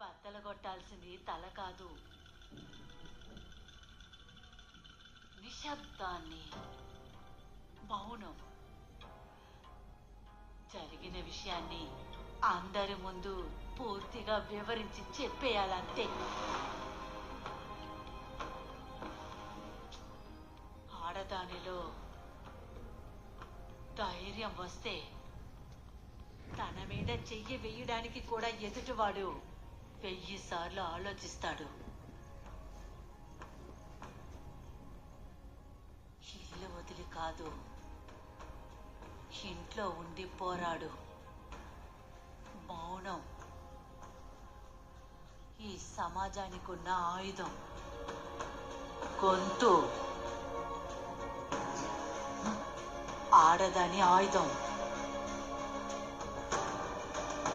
బద్దలగొట్టాల్సింది తల కాదు, నిశ్శబ్దాన్ని, మౌనం. జరిగిన విషయాన్ని అందరి ముందు పూర్తిగా వివరించి చెప్పేయాలంతే. ఆడదానిలో ధైర్యం వస్తే తన మీద చెయ్యి వేయడానికి కూడా ఎదుటివాడు 1000 సార్లు ఆలోచిస్తాడు. ఇల్లు వదిలి కాదు, ఇంట్లో ఉండి పోరాడు. మౌనం ఈ సమాజానికి ఉన్న ఆయుధం. గొంతు ఆడదాని ఆయుధం.